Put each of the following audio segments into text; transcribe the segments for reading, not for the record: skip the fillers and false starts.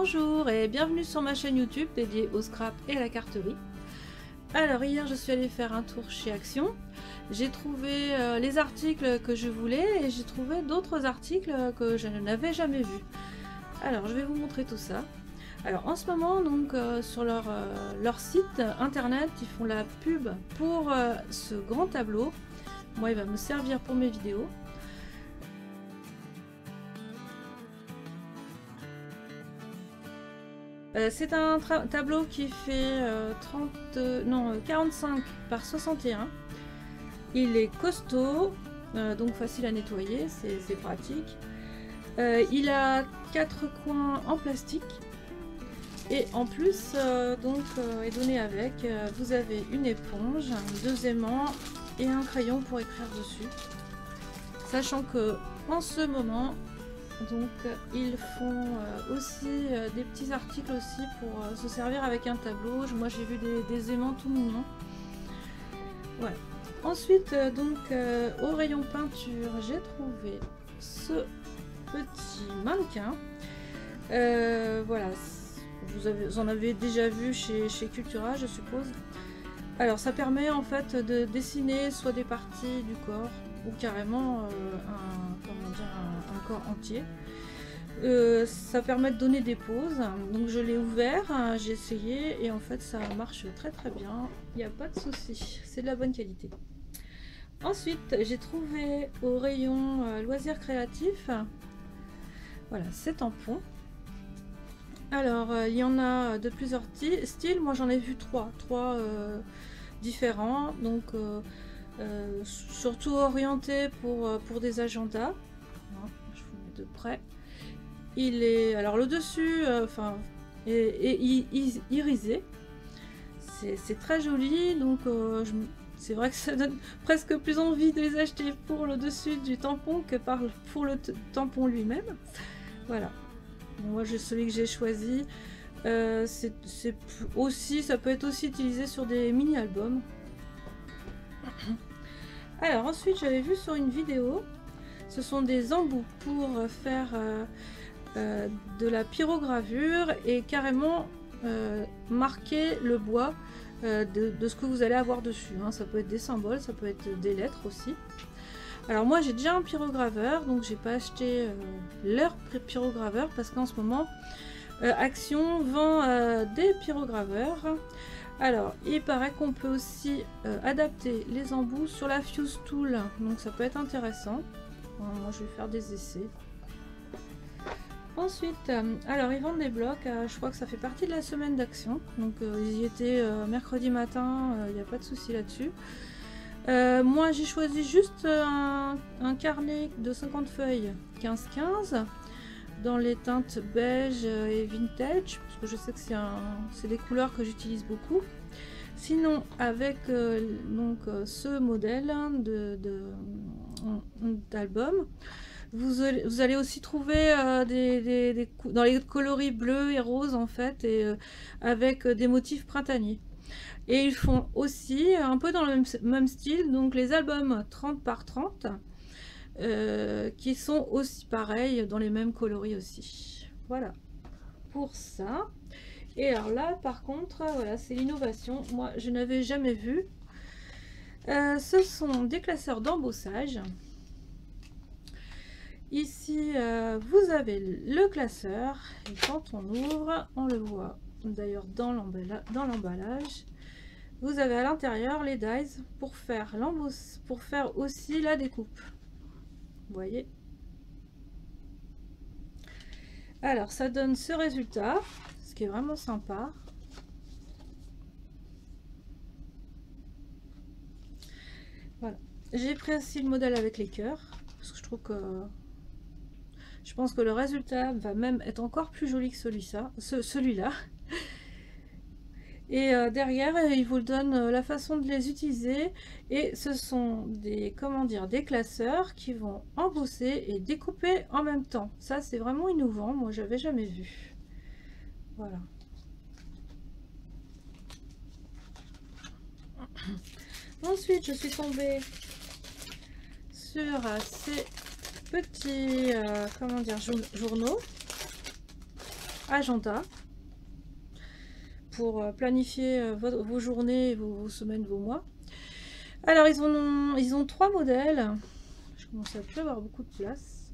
Bonjour et bienvenue sur ma chaîne YouTube dédiée au scrap et à la carterie. Alors hier je suis allée faire un tour chez Action. J'ai trouvé les articles que je voulais et j'ai trouvé d'autres articles que je n'avais jamais vus. Alors je vais vous montrer tout ça. Alors en ce moment donc sur leur site internet ils font la pub pour ce grand tableau. Moi il va me servir pour mes vidéos. C'est un tableau qui fait 45 par 61. Il est costaud, donc facile à nettoyer, c'est pratique. Il a 4 coins en plastique. Et en plus, est donné avec, vous avez une éponge, 2 aimants et un crayon pour écrire dessus. Sachant que en ce moment, donc ils font aussi des petits articles aussi pour se servir avec un tableau. Moi j'ai vu des aimants tout mignons. Voilà. Ensuite au rayon peinture j'ai trouvé ce petit mannequin. Voilà, vous en avez déjà vu chez Cultura je suppose. Alors ça permet en fait de dessiner soit des parties du corps ou carrément un corps entier. Ça permet de donner des poses. Donc je l'ai ouvert, j'ai essayé et en fait ça marche très très bien. Il n'y a pas de souci, c'est de la bonne qualité. Ensuite j'ai trouvé au rayon loisirs créatifs, voilà ces tampons. Alors il y en a de plusieurs styles. Moi j'en ai vu trois différents. Donc surtout orienté pour des agendas. Je vous mets de près. Il est alors le dessus est irisé. C'est très joli. Donc c'est vrai que ça donne presque plus envie de les acheter pour le dessus du tampon que pour le tampon lui-même. Voilà. Moi celui que j'ai choisi. Ça peut être aussi utilisé sur des mini-albums. Alors ensuite j'avais vu sur une vidéo, ce sont des embouts pour faire de la pyrogravure et carrément marquer le bois de ce que vous allez avoir dessus. Ça peut être des symboles, ça peut être des lettres aussi. Alors moi j'ai déjà un pyrograveur, donc j'ai pas acheté leur pyrograveur parce qu'en ce moment Action vend des pyrograveurs. Alors il paraît qu'on peut aussi adapter les embouts sur la Fuse Tool, donc ça peut être intéressant. Moi je vais faire des essais. Ensuite alors ils vendent des blocs, je crois que ça fait partie de la semaine d'Action, donc ils y étaient mercredi matin, il n'y a pas de souci là-dessus. Moi j'ai choisi juste un carnet de 50 feuilles 15-15 dans les teintes beige et vintage, parce que je sais que c'est des couleurs que j'utilise beaucoup. Sinon avec ce modèle d'album, vous allez aussi trouver dans les coloris bleus et roses en fait, et avec des motifs printaniers. Et ils font aussi un peu dans le même style, donc les albums 30 par 30 qui sont aussi pareils dans les mêmes coloris aussi. Voilà pour ça. Et alors là par contre voilà, c'est l'innovation, moi je n'avais jamais vu. Ce sont des classeurs d'embossage. Ici vous avez le classeur et quand on ouvre on le voit d'ailleurs dans l'emballage. Vous avez à l'intérieur les dies pour faire aussi la découpe. Vous voyez. Alors ça donne ce résultat, ce qui est vraiment sympa. Voilà. J'ai pris aussi le modèle avec les cœurs parce que je pense que le résultat va même être encore plus joli que celui-là. Et derrière il vous donne la façon de les utiliser, et ce sont des classeurs qui vont embosser et découper en même temps. Ça c'est vraiment innovant, moi j'avais jamais vu. Voilà. Ensuite je suis tombée sur ces petits journaux. agenda pour planifier vos journées, vos semaines, vos mois. Alors ils ont 3 modèles. Je commence à plus avoir beaucoup de place.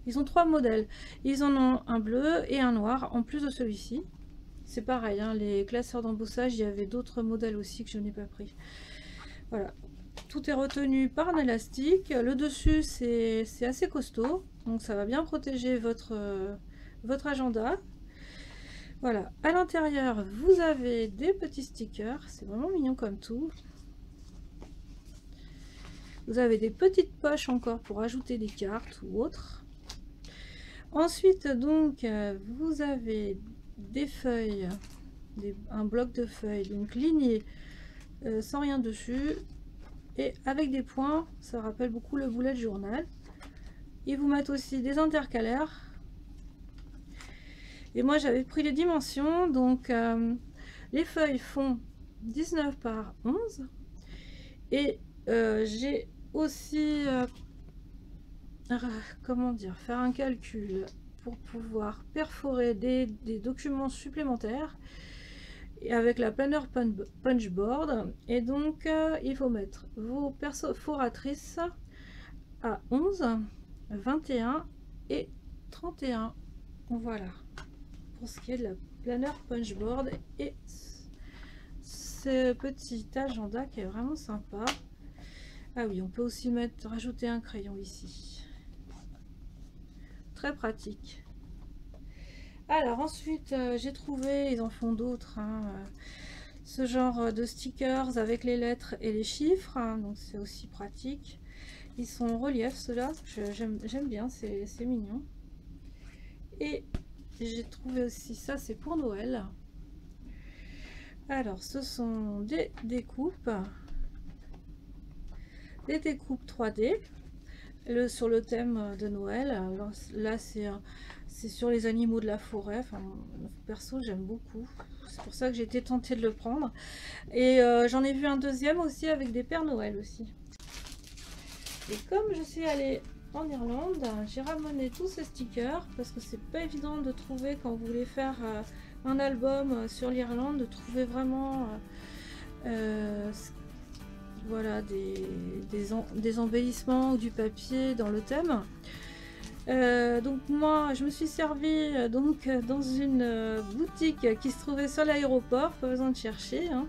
Ils ont 3 modèles. Ils en ont un bleu et un noir en plus de celui-ci. C'est pareil, hein, les classeurs d'embossage, il y avait d'autres modèles aussi que je n'ai pas pris. Voilà, tout est retenu par un élastique. Le dessus c'est assez costaud, donc ça va bien protéger votre agenda. Voilà, à l'intérieur vous avez des petits stickers, c'est vraiment mignon comme tout. Vous avez des petites poches encore pour ajouter des cartes ou autres. Ensuite donc vous avez des feuilles, un bloc de feuilles donc ligné sans rien dessus et avec des points, ça rappelle beaucoup le bullet journal. Ils vous mettent aussi des intercalaires et moi j'avais pris les dimensions, donc les feuilles font 19 par 11 et j'ai aussi comment dire, faire un calcul pour pouvoir perforer des documents supplémentaires avec la planner punch board, et donc il faut mettre vos perforatrices à 11, 21 et 31. Voilà pour ce qui est de la planner punch board et ce petit agenda qui est vraiment sympa. Ah oui, on peut aussi rajouter un crayon ici. Très pratique. Alors ensuite, j'ai trouvé, ils en font d'autres, hein, ce genre de stickers avec les lettres et les chiffres, hein, donc c'est aussi pratique. Ils sont en relief, ceux-là, j'aime bien, c'est mignon. Et j'ai trouvé aussi ça, c'est pour Noël. Alors ce sont des découpes. Des découpes 3D sur le thème de Noël. Alors, là c'est sur les animaux de la forêt. Enfin, perso j'aime beaucoup, c'est pour ça que j'ai été tentée de le prendre. Et j'en ai vu un deuxième aussi avec des Pères Noël aussi. Et comme je suis allée en Irlande, j'ai ramené tous ces stickers parce que c'est pas évident de trouver, quand vous voulez faire un album sur l'Irlande, de trouver vraiment voilà, des embellissements ou du papier dans le thème. Donc moi je me suis servi donc dans une boutique qui se trouvait sur l'aéroport, pas besoin de chercher, hein.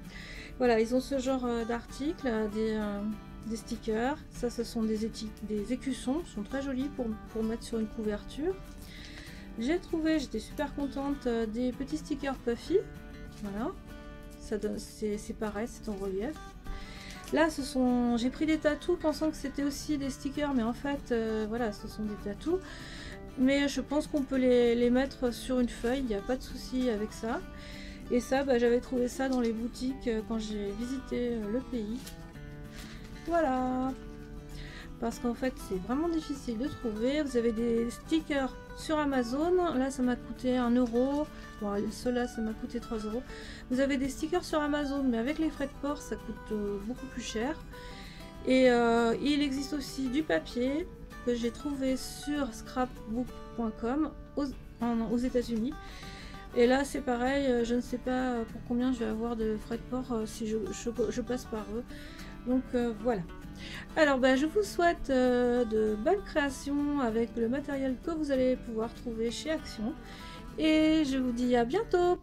Voilà, ils ont ce genre d'articles, des stickers. Ça, ce sont des écussons, sont très jolis pour mettre sur une couverture. J'ai trouvé, j'étais super contente, des petits stickers puffy. Voilà, ça donne, c'est pareil, c'est en relief. Là, j'ai pris des tatous pensant que c'était aussi des stickers, mais en fait, voilà, ce sont des tatous. Mais je pense qu'on peut les mettre sur une feuille, il n'y a pas de souci avec ça. Et ça, bah, j'avais trouvé ça dans les boutiques quand j'ai visité le pays. Voilà. Parce qu'en fait, c'est vraiment difficile de trouver. Vous avez des stickers sur Amazon. Là, ça m'a coûté 1 €. Bon, ceux-là, ça m'a coûté 3 €. Vous avez des stickers sur Amazon, mais avec les frais de port, ça coûte beaucoup plus cher. Et il existe aussi du papier que j'ai trouvé sur scrapbook.com aux États-Unis. Et là, c'est pareil, je ne sais pas pour combien je vais avoir de frais de port si je passe par eux. Donc voilà. Alors bah, je vous souhaite de bonnes créations avec le matériel que vous allez pouvoir trouver chez Action. Et je vous dis à bientôt!